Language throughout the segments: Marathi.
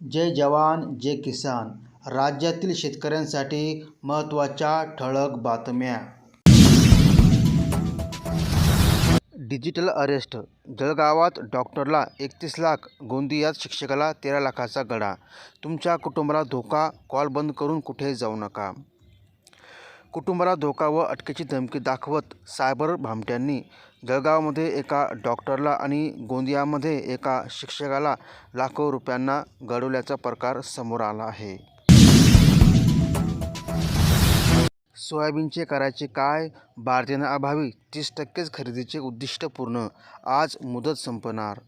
जय जवान जय किसान. राज्यातील शेतकऱ्यांसाठी महत्त्वाच्या ठळक बातम्या. Digital arrest. जळगावात डॉक्टरला 31 लाख, गोंदियात शिक्षकाला 13 लाखाचा गडा. तुमच्या कुटुंबाला धोका, कॉल बंद करून कुठेही जाऊ नका. कुटुंबाला धोका व अटकेची धमकी दाखवत सायबर भामट्यांनी जळगावमध्ये एका डॉक्टरला आणि गोंदियामध्ये एका शिक्षकाला लाखो रुपयांना गडवल्याचा प्रकार समोर आला आहे. सोयाबीनचे करायचे काय? भारतीयांअभावी 30% खरेदीचे उद्दिष्ट पूर्ण, आज मुदत संपणार.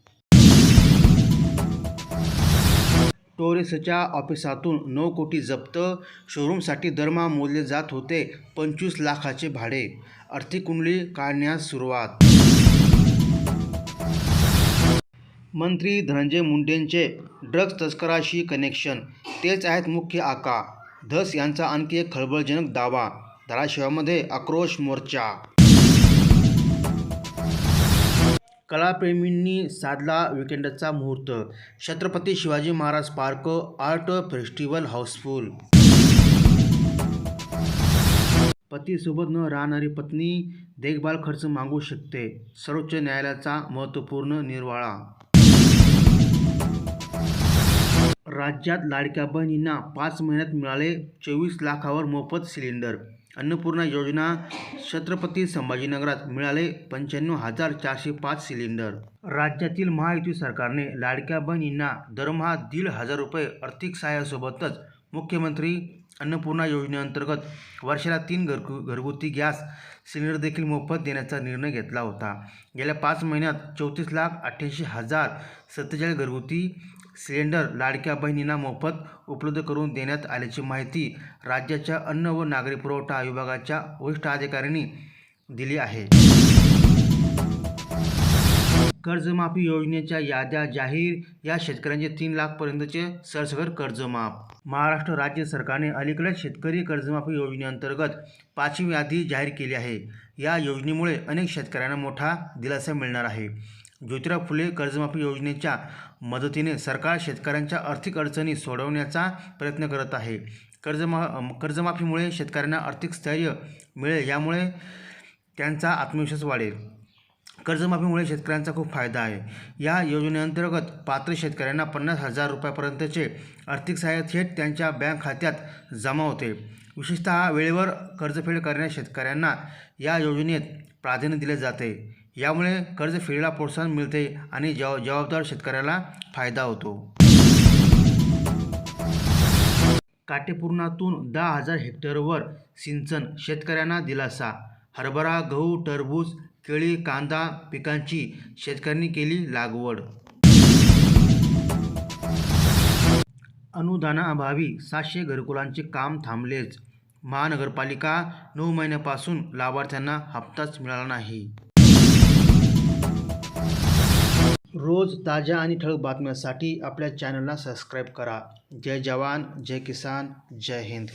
टोरेसच्या ऑफिसातून 9 कोटी जप्त. शोरूमसाठी दरमहा मोजले जात होते 25 लाखाचे भाडे. आर्थिक कुंडली काढण्यास सुरुवात. मंत्री धनंजय मुंडेंचे ड्रग्ज तस्कराशी कनेक्शन, तेच आहेत मुख्य आका. धस यांचा आणखी एक खळबळजनक दावा. धाराशिवमध्ये आक्रोश मोर्चा. कलाप्रेमींनी साधला विकेंडचा मुहूर्त. Chhatrapati Shivaji Maharaj park art festival housefull. पतीसोबत न राहणारी पत्नी देखभाल खर्च मागू शकते, सर्वोच्च न्यायालयाचा महत्त्वपूर्ण निर्वाळा. राज्यात लाडक्या बहिणींना 5 महिन्यात मिळाले 24 लाखावर मोफत सिलेंडर. अन्नपूर्णा योजना. छत्रपती संभाजीनगरात मिळाले 95,405 सिलेंडर. राज्यातील महायुती सरकारने लाडक्या बहिणींना दरमहा 1,500 रुपये आर्थिक सहाय्यासोबतच मुख्यमंत्री अन्नपूर्णा योजनेअंतर्गत वर्षाला 3 घरगुती गॅस सिलेंडर देखील मोफत देण्याचा निर्णय घेतला होता. गेल्या 5 महिन्यात 34,88,047 घरगुती सिलेंडर लाडक्या बहिणींना मोफत उपलब्ध करून देण्यात आल्याची माहिती राज्याच्या अन्न व नागरी पुरवठा विभागाच्या वरिष्ठ अधिकाऱ्यांनी दिली आहे. कर्जमाफी योजनेच्या याद्या जाहीर. या शेतकऱ्यांचे 3 लाखपर्यंतचे सरसकट कर्जमाफ. महाराष्ट्र राज्य सरकारने अलीकडेच शेतकरी कर्जमाफी योजनेअंतर्गत 5वी यादी जाहीर केली आहे. या योजनेमुळे अनेक शेतकऱ्यांना मोठा दिलासा मिळणार आहे. ज्योतिराव फुले कर्जमाफी योजनेच्या मदतीने सरकार शेतकऱ्यांच्या आर्थिक अडचणी सोडवण्याचा प्रयत्न करत आहे. कर्जमाफीमुळे शेतकऱ्यांना आर्थिक स्थैर्य मिळेल, यामुळे त्यांचा आत्मविश्वास वाढेल. कर्जमाफीमुळे शेतकऱ्यांचा खूप फायदा आहे. या योजनेअंतर्गत पात्र शेतकऱ्यांना 50,000 रुपयापर्यंतचे आर्थिक सहाय्य थेट त्यांच्या बँक खात्यात जमा होते. विशेषतः वेळेवर कर्जफेड करणाऱ्या शेतकऱ्यांना या योजनेत प्राधान्य दिले जाते. यामुळे कर्जफेडीला प्रोत्साहन मिळते आणि जबाबदार शेतकऱ्याला फायदा होतो. काटेपूर्णातून 10,000 हेक्टरवर सिंचन, शेतकऱ्यांना दिलासा. हरभरा, गहू, टरबूज, केळी, कांदा पिकांची शेतकऱ्यांनी केली लागवड. अनुदानाअभावी 700 घरकुलांचे काम थांबलेच. महानगरपालिका 9 महिन्यापासून लाभार्थ्यांना हप्ताच मिळाला नाही. रोज ताज्या आणि ठळक बातम्यांसाठी आपल्या चॅनलला सबस्क्राईब करा. जय जवान जय किसान, जय हिंद.